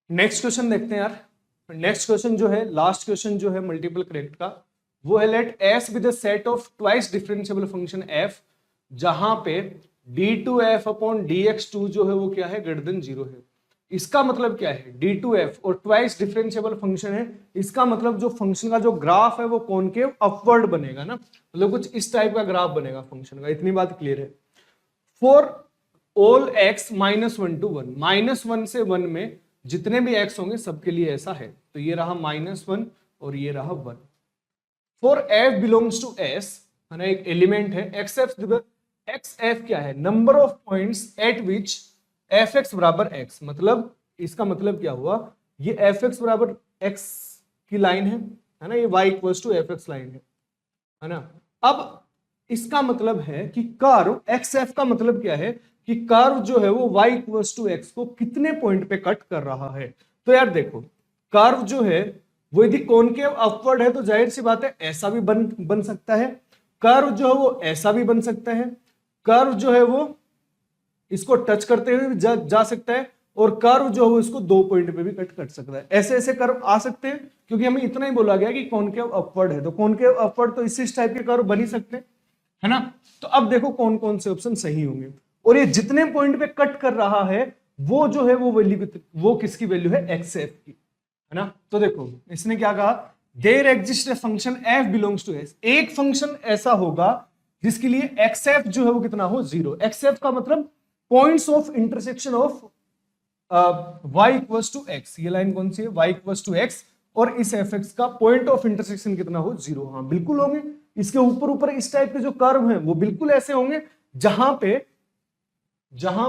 Next question देखते हैं यार। नेक्स्ट क्वेश्चन जो है, लास्ट क्वेश्चन जो है मल्टीपल करेक्ट का, वो है let S with set of twice differentiable function f, जहां पे d2f अपॉन dx2 जो है वो क्या है, ग्रेटर देन 0 है। इसका मतलब क्या है, d2f और ट्वाइस डिफरेंशिएबल फंक्शन है, इसका मतलब जो फंक्शन का जो ग्राफ है वो कॉनकेव अपवर्ड बनेगा ना, मतलब कुछ इस टाइप का ग्राफ बनेगा फंक्शन का। इतनी बात क्लियर है। फॉर ऑल x -1 to 1, -1 से 1 में जितने भी x होंगे सबके लिए ऐसा है। तो ये रहा -1 और ये रहा 1। For f belongs to s, है ना, एक एलिमेंट है xf क्या है, number of points at which fx बराबर x। मतलब इसका मतलब क्या हुआ, ये fx बराबर x की लाइन है ना, ये y equals to fx line है ना। अब इसका मतलब है कि कर्व xf का मतलब क्या है कि कर्व जो है वो y इक्वल्स टू x को कितने पॉइंट पे कट कर रहा है। तो यार देखो, कर्व जो है वो यदि कॉनकेव अपवर्ड है तो जाहिर सी बात है ऐसा भी बन सकता है, कर्व जो है वो ऐसा भी बन सकता है, कर्व जो है वो इसको टच करते हुए भी जा सकता है, और कर्व जो है वो इसको 2 पॉइंट पे भी कट कर सकता है। ऐसे ऐसे कर्व आ सकते हैं, क्योंकि हमें इतना ही बोला गया कि कॉनकेव अपवर्ड है, तो कॉनकेव अपवर्ड तो इसी टाइप के कर्व बन ही सकते हैं, है ना। तो अब देखो कौन कौन से ऑप्शन सही होंगे, और ये जितने पॉइंट पे कट कर रहा है वो जो है वो वैल्यू, वो किसकी वैल्यू है, xf की, है ना। तो देखो इसने क्या कहा, there exist a function f belongs to s। एक फंक्शन ऐसा होगा जिसके लिए xf जो है वो कितना हो, 0। xf का मतलब points of intersection of y equals to x। ये लाइन कौन सी है, y इक्वल्स टू x, और इस fx का पॉइंट ऑफ इंटरसेक्शन कितना हो, 0। हाँ बिल्कुल होंगे। इसके ऊपर ऊपर इस टाइप के जो कर्व हैं वो बिल्कुल ऐसे होंगे जहां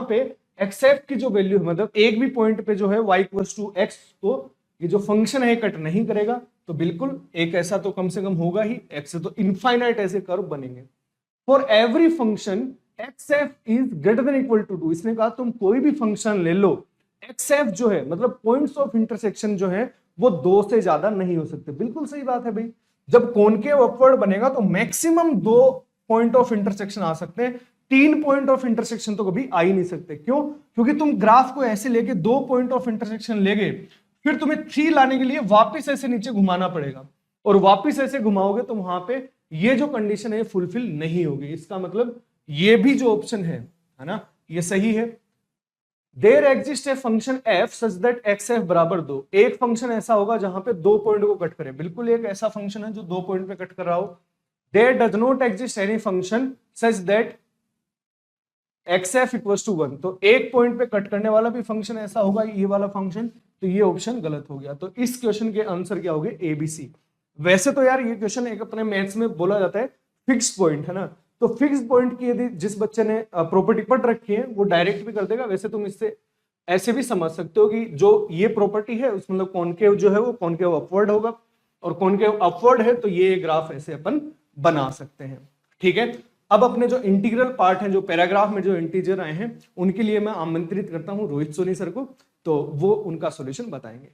पे xf की जो वैल्यू है, मतलब एक भी पॉइंट पे जो है y इक्वल्स टू x को ये जो फंक्शन है कट नहीं करेगा। तो बिल्कुल एक ऐसा तो कम से कम होगा ही, x से तो इनफाइनाइट ऐसे कर्व बनेंगे। For every function xf is greater than equal to 2। इसने कहा तुम कोई भी फंक्शन ले लो, xf जो है मतलब पॉइंट्स ऑफ इंटरसेक्शन जो है वो 2 से ज्यादा नहीं हो सकते। बिल्कुल सही बात है भाई, जब कॉनकेव अपवर्ड बनेगा तो मैक्सिमम 2 पॉइंट ऑफ इंटरसेक्शन आ सकते हैं, 3 पॉइंट ऑफ इंटरसेक्शन तो कभी आ ही नहीं सकते। क्यों, क्योंकि तुम ग्राफ को ऐसे लेके 2 पॉइंट ऑफ इंटरसेक्शन ले गए, फिर तुम्हें 3 लाने के लिए वापस ऐसे नीचे घुमाना पड़ेगा, और वापस ऐसे घुमाओगे तो वहां पे ये जो कंडीशन है फुलफिल नहीं होगी। इसका मतलब ये भी जो ऑप्शन है ना, ये सही है। There exist a function f such that xf बराबर 2। एक फंक्शन ऐसा होगा जहां पे 2 पॉइंट को कट करे, बिल्कुल एक ऐसा फंक्शन है जो 2 पॉइंट पे कट कर रहा हो। There does not exist any function such that xf equals to 1। तो एक पॉइंट पे कट करने वाला भी फंक्शन ऐसा होगा, ये वाला फंक्शन, तो ये ऑप्शन गलत हो गया। तो इस क्वेश्चन के आंसर क्या हो गए, ए बी सी। वैसे तो यार ये क्वेश्चन एक अपने मैथ्स में बोला जाता है फिक्स पॉइंट, है ना। तो फिक्स पॉइंट की यदि जिस बच्चे ने प्रॉपर्टी पढ़ रखी है वो डायरेक्ट भी कर देगा। वैसे तुम इससे ऐसे भी समझ सकते हो कि जो ये प्रॉपर्टी है उसमें मतलब कॉनकेव जो है वो कॉनकेव अपवर्ड होगा, और कॉनकेव अपवर्ड है तो ये ग्राफ ऐसे अपन बना सकते हैं। ठीक है, अब अपने जो इंटीग्रल पार्ट है, जो पैराग्राफ में जो इंटीजर आए हैं, उनके लिए मैं आमंत्रित करता हूं रोहित सोनी सर को, तो वो उनका सॉल्यूशन बताएंगे।